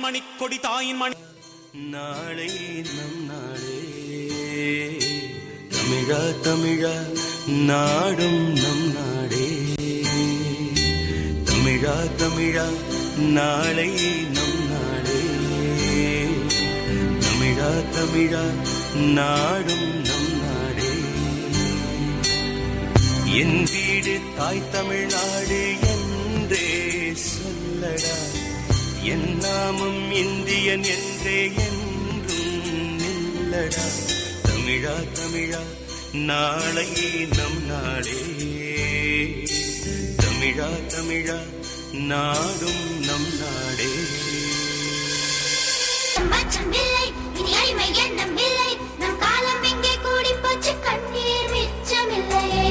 மணிக்கொடி தாயின் மணி நாளை நம் நாளே தமிழா தமிழா நாடும் நம் நாடே தமிழா தமிழா நாளை நம் நாடே தமிழா தமிழா நாடும் நம் நாடே என் வீடு தாய் தமிழ்நாடு என்றே சொல்லடா என் நாமம் இந்தியன் என்றே என்றும் நில்லடா தமிழா தமிழா நாளை நம் நாடே தமிழா தமிழா நாடும் நம் நாடே நம் காலம் எங்கே கூடி போச்சு கண்ணீர் மிச்சமில்லையே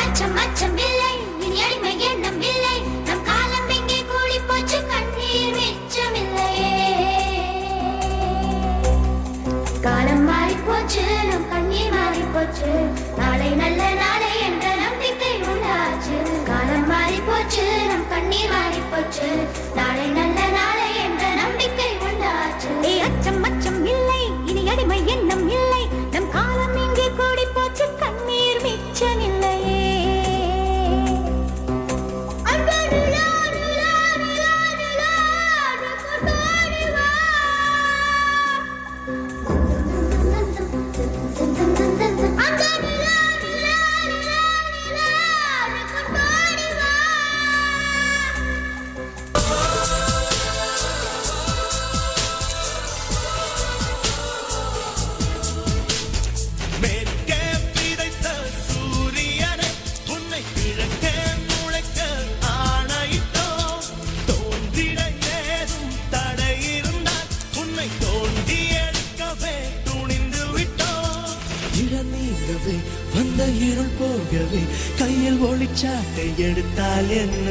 அச்சம் அச்சம் இல்லை இனி அடிமை எண்ணம் இல்லை நம் காலம் எங்கே கூடி போச்சு கண்ணீர் மிச்சமில்லையே காலம் மாறி போச்சு நம் கண்ணீர் மாறி போச்சு நாளை நல்ல நாளை என்ற நம்பிக்கை உண்டாச்சு காலம் மாறி போச்சு நம் கண்ணீர் மாறி போச்சு நாளை நல்ல நாளை என்ற நம்பிக்கை உண்டாச்சு அச்சம் அச்சம் இல்லை இனி அடிமை எண்ணம் இல்லை நம் காலம் எங்கே கூடி போச்சு கண்ணீர் மிச்சமில்லையே வந்த இருள் போகவே கையில் ஒளிச்சாட்டை எடுத்தால் என்ன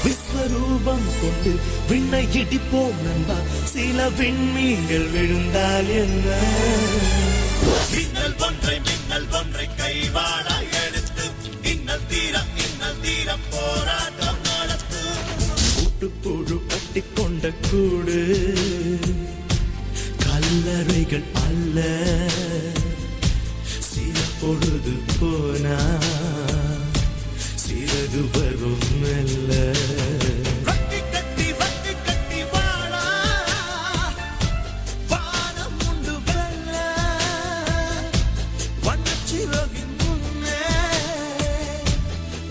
விஸ்வரூபம் கொண்டு விண்ணை இடிப்போம் நண்பா சில விண்மீன்கள் விழுந்தால் என்ன மின்னல் ஒன்றை கைவாடா எடுத்து இன்னல் தீரம் போராட்டம் நடத்து கூட்டுப்புழு கட்டி கொண்ட கூடு கல்லறைகள் அல்ல பொழுது போனா சிறகு வரும் மெல்ல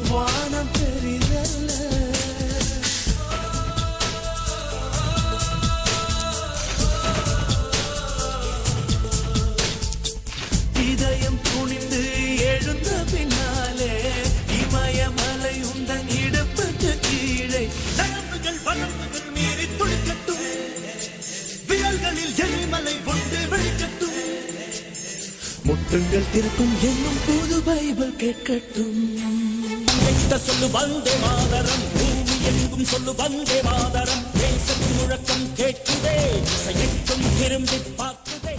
வானம் பெரிதல்ல இதயம் துணிந்து எழுந்த பின்னாலே இமயமலை உந்தன் இடுப்புக்கு கீழே நரம்புகள் வரம்புகள் மீறி துடிக்கட்டும் விரல்களில் எரிமலை ஒன்று வெளிக்கட்டும் முட்டுங்கள் திருக்கும் என்னும் புது பைபிள் கேட்கட்டும் சொல்லு வந்தே மாதரம் பூமி எங்கும் சொல்லு வந்தே மாதரம் தேசத்தின் முழக்கம் கேட்குதே எங்கும் திரும்பி பார்க்குதே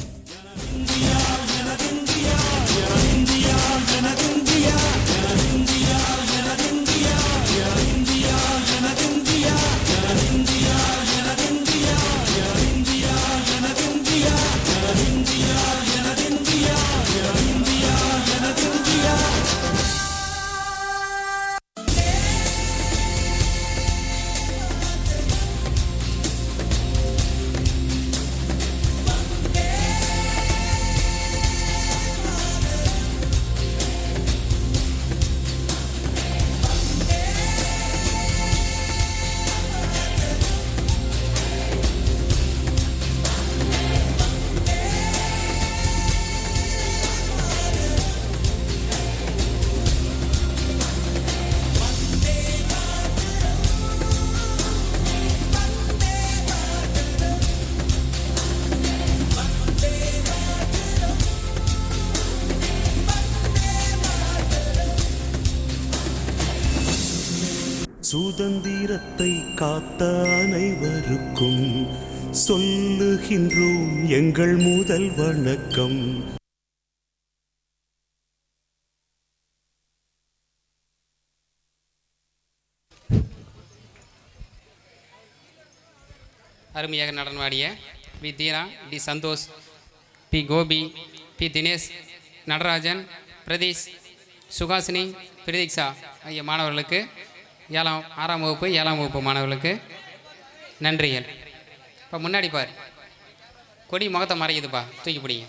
இந்தியா எனதிந்தியா எனதிந்தியா எனதிந்தியா எனதிந்தியா எனதிந்தியா எனதிந்தியா எனதிந்தியா எனதிந்தியா எனதிந்தியா எனதிந்தியா எனதிந்தியா எனதிந்தியா எனதிந்தியா எனதிந்தியா எனதிந்தியா வீரத்தை காத்த அனைவருக்கும் சொல்லுகின்றோம் எங்கள் முதல் வணக்கம். அருமையாக நடனமாடிய P Deena, T Santhosh, P Gopi, P Dinesh, Natarajan, Pradeesh, Suhasini, Pratiksha ஆகிய மாணவர்களுக்கு 6ஆம் வகுப்பு 7ஆம் வகுப்பு மாணவர்களுக்கு நன்றிகள். இப்போ முன்னாடி பார், கொடி முகத்தை மறைக்குதுப்பா, தூக்கி பிடிங்க.